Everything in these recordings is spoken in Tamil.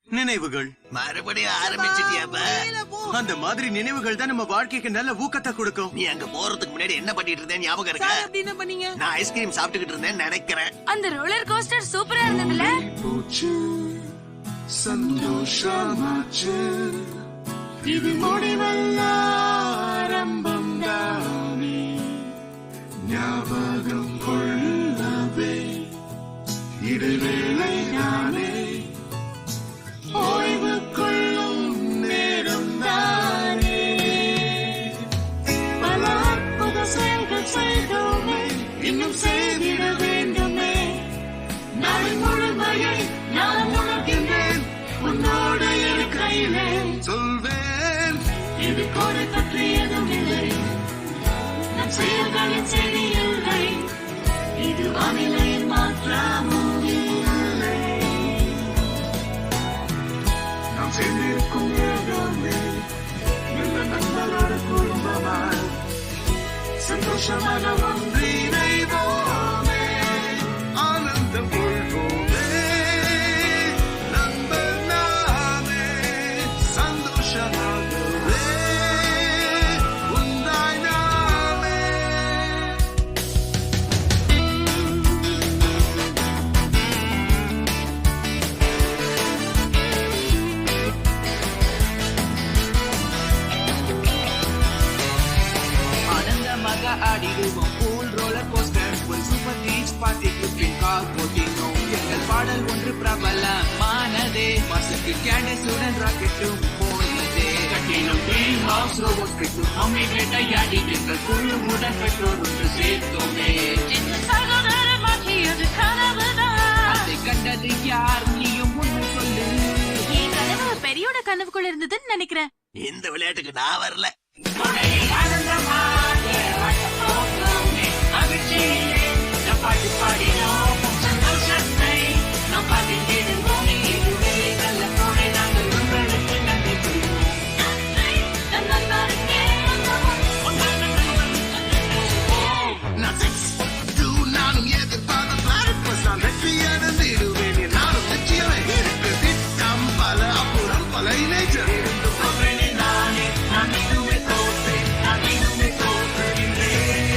நினைவுகள். மறுபடியும் ஆரம்பிச்சிட்டியாப்பா? அந்த மாதிரி நினைவுகள் தான் நம்ம வாழ்க்கைக்கு நல்ல ஊக்கத்தை கொடுக்கும். நீ அங்க போறதுக்கு முன்னாடி என்ன பண்ணிட்டு இருந்தேன் ஞாபகம் இருக்கா? நான் ஐஸ்கிரீம் சாப்பிட்டுக்கிட்டு இருந்தேன் நினைக்கிறேன். அந்த ரோலர் கோஸ்டர் சூப்பரா இருந்ததுல. சந்தோஷமாச்சு இது முடிவல்ல ஆரம்பம் தானே ஞாபகம் கொள்ளவே இடைவேளை தானே ஓய்வு கொள்ளும் நேரம் தானே பல அற்புத செயல்கள் செய்தோமே இன்னும் செய்திட வேண்டுமே நாளை முழுமையை நான் உணர்கின்றேன் உன்னோடு இருக்கையிலே சொல்வேன் இது கோடை பற்றி எதுவும் இல்லை நம் செயல்களின் சரி இல்லை இது வானிலையின் மாற்றமும் இல்லை நாம் சேர்ந்திருக்கும் நேரமே நல்ல நண்பரோட குடும்பமாய் சந்தோஷமாக ஒன்றிணைவோமே ஆனந்தம் கொள்வோமே நண்பர் நாமே சந்தோஷமாகவே உண்டாய் நாமே ஆனந்தமாக ஆடிடுவோம் பூல் ரோலர் கோஸ்டர் ஒரு super beach party clipping car போட்டினோம் எங்கள் பாடல் ஒன்று பிரபலமானதே மாசுக்கு கேண்டஸுடன் ராக்கெட்டும் போனதே கட்டினம் ட்ரீம் ஹவுஸ் ரோபோட் கிட்டும் அம்மை வேட்டையாடி எங்கள் குழுவுடன் பெற்றோர் ஒன்று சேர்த்தோமே அதை கண்டது யார் நீயும் உண்மை சொல்லு என் கனவு பெரியோட கனவுக்குள்ள இருந்ததுன்னு நினைக்கிறேன். இந்த விளையாட்டுக்கு நான் வரல. நான் 6'2" நானும் எதிர்பார்த்த platypus நான் வெற்றி அடைந்திடுவேன் நானும் நிச்சயமே இருக்கு திட்டம் பல அப்புறம் பல இணைச்சர் இருந்து போவேனே நானே நான் இதுவே தோற்றேன் நான் இதுவே தோற்றுகின்றேன்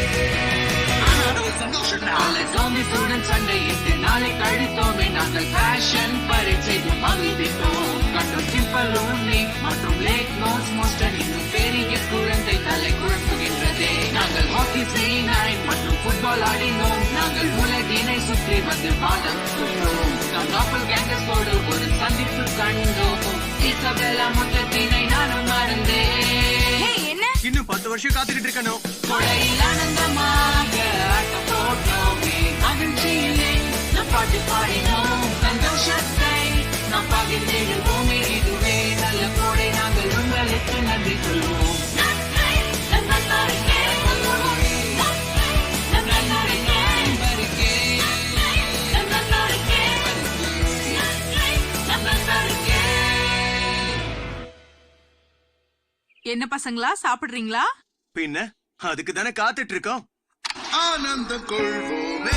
ஆனாலும் சந்தோஷம் நாளை சோமித்துடன் சண்டையிட்டு நாளை கழித்தோமே நாங்கள் ஃபேஷன் பரீட்சையும் மகிழ்ந்தோம் கண்டோம் சிம்பிள் உன்னி மற்றும் லேக் நோஸ் மோஸ்டர் இன்னும் பெரிய குழந்தை தலை குழப்புகின்றதே நாங்கள் ஹாக்கி C9 மற்றும் ஃபுட்பால் ஆடினோம் நாங்கள் உலகினை சுற்றி வந்து பாடம் சொன்னோம் நம் நாப்பல் கேங்கஸோடு ஒரு சந்திப்பு கண்டோம் இசபெல்லா முற்றத்தினை நானும் மறந்தேன் என்ன இன்னும் 10 வருஷம் காத்துக்கிட்டு இருக்கணும். கொடையில் ஆனந்தமாக ஆட்டம் போட்டோமே மகிழ்ச்சியிலே நம் பாட்டு பாடினோம் சந்தோஷத்தை நாம் பகிர்ந்திடுவோமே இதுவே நல்ல கோடை நாங்கள் உங்களுக்கு நன்றி சொல்வோம் என்ன பசங்களா சாப்பிடுறீங்களா? பின்ன அதுக்கு தானே காத்துட்டு இருக்கோம். ஆனந்தம் கொள்வோமே